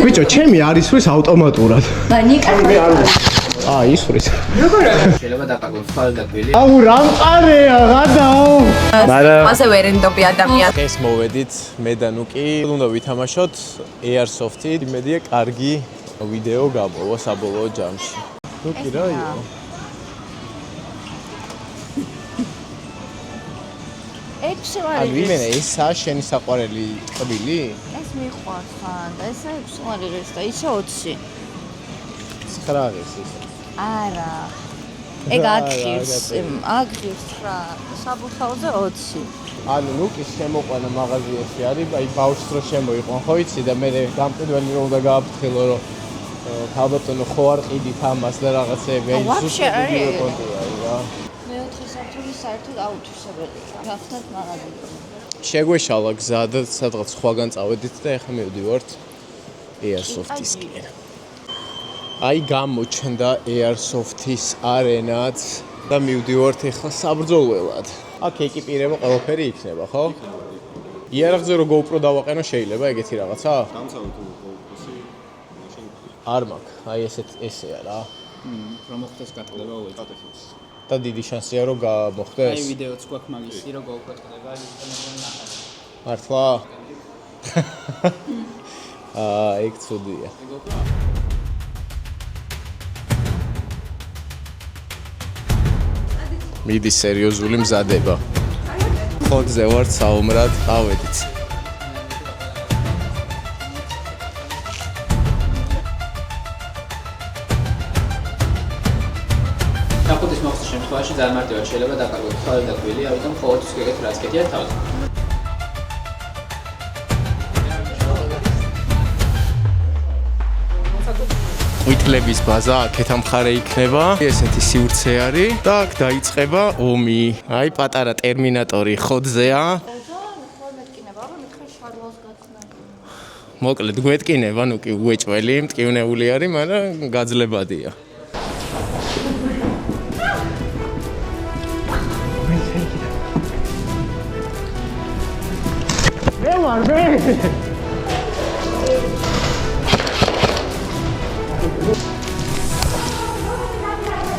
ბიჭო, ჩემი არის ის ავტომატურად. ნიკა ისვრის. შეიძლება დაკარგოს ხალ და გვილი. აუ, რამყარეა, გადაო. მასე ვერენდობი ადამიანს. ეს მოვედით მე და ნუკი. უნდა ვითამაშოთ Airsoft-ი. იმედია კარგი ვიდეო გამოვა საბოლოო ჯამში. ნუკი რა იყო? ექვსი ვარ ანუ იმენა ესაა შენი საყვარელი ტკბილი? ეს მიყვარს ხან და ესა ექვსი ვარ ის და ისე 20. 9 ის. არა. ეგ აგხივს 9 საბუთაოზე 20. ანუ ნუკის შემოყვანა მაღაზიაში არის, აი ბავშვს რო შემოიყვან, ხო იცი და მე გამყიდველი რომ უნდა გააფრთხილო რომ ქალბატონო ხო არ ყიდით ამას და რაღაცეები, აი ზუსტად იგივე კონტია რა. მეოთხე სართული საერთოდ აუთვისებელია. გახდათ მაღაზია. შეგვეშალა გზა და სადღაც სხვაგან წავედით და ეხლა მივდივართ Airsoft-ისკენ. აი გამოჩნდა Airsoft-ის არენაც და მივდივართ ეხლა საბრძოლველად. აქ ეკიპირება ყველაფერი იქნება, ხო? იარაღზე რო GoPro დავაყენო შეიძლება ეგეთი რაღაცა? დამცავი თუ GoPro-ში მაშინ არ მაქვს. აი ესეა რა. რომ მოხდეს გატყდება უეჭვად. და დიდი შანსია რომ გამოხდეს. აი ვიდეოც გვაქვს მაგისი რომ GoPro ტყდება, ისინი ნახავთ. მართლა? ეგ ცუდია. მიდი სერიოზული მზადება. ხოთზე ვარ საომრად, ავედით. ნახოთ მოხდეს შემთხვევაში ძალიან მარტივად შეიძლება დაკარგოს ხალ და გვილი, ამიტომ ყოველთვის გეგეთ რაც კეთია თავზე. ყვითლების ბაზა აქეთ ამხარე იქნება. ესეთი სივრცე არის და აქ დაიწყება ომი. აი პატარა ტერმინატორი ხოთზეა. მოკლედ გვეტკინება, ნუ კი უეჭველი, მტკივნეული არის, მაგრამ გაძლებადია. მე ვარ მე.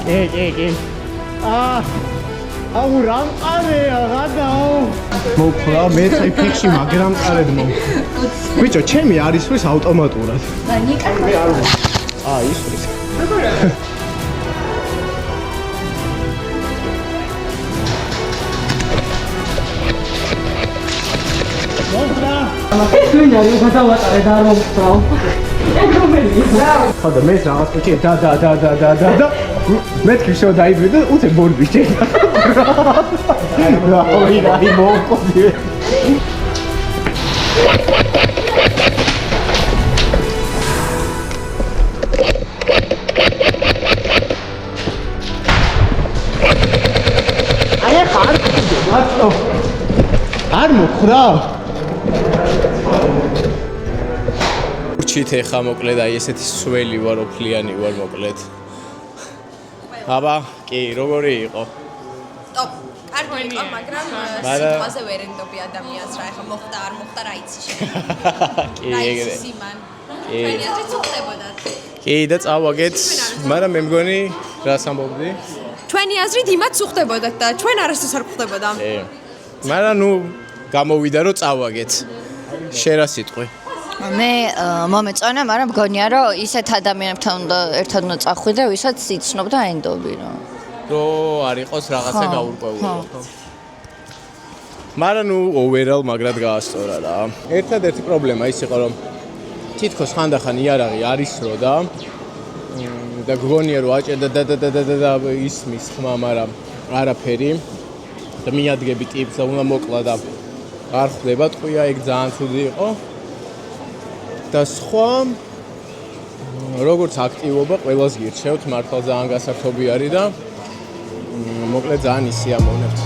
ე. აუ, რამყარეა, გადაო. მოკლა მე წაი ფიქში მაგრამ ყარედ მო. ბიჭო, ჩემი არის ის ავტომატურად. ნიკა ისვრის. ხოდა მე რაღაც კეთე და მეთქი შო დაიბრი და უცებ ბორბი შედა. რა მოყოდი. აი ხარ არ მოხრა. ურჩით ეხა მოკლედ აი ესეთი სველი ვარ, ოფლიანი ვარ მოკლედ. აბა, კი, როგორი იყო? ტოპ. კარგი იყო, მაგრამ სიტყვაზე ვერენდობი ადამიანს რა, ეხა მოხდა არ მოხდა რა იცი შეიძლება. კი, ეგრე. სიმან. თქვენი აზრით უხდებოდათ. კი, და წავაგეთ, მაგრამ მე მგონი რას ამბობდი? ჩვენი აზრით იმაც უხდებოდათ და ჩვენ არასდროს არ გვხდებოდა. მაგრამ ნუ გამოვიდა რომ წავაგეთ. შენ რა სიტყვი? მე მომეწონა, მაგრამ მგონია რომ ისეთ ადამიანებთან უნდა ერთად უნდა წახვიდე, ვისაც იცნობ და აინდობი რა. რომ არ იყოს რაღაცა გაურკვევლობა, ხო? მაგრამ ნუ overall მაგრად გაასწორა რა. ერთადერთი პრობლემა ის იყო რომ თითქოს ხანდახან იარაღი არის რო და გგონია რომ აჭერდა და ისმის ხმა, მაგრამ არაფერი და მიადგები ტიპს და უნდა მოკლა და არ ხდება ტყვია, ეგ ძალიან ცუდი იყო. და სხვა როგორც აქტივობა ყველას გირჩევთ, მართლა ძალიან გასართობი არის და მოკლედ ძალიან ისიამოვნებთ.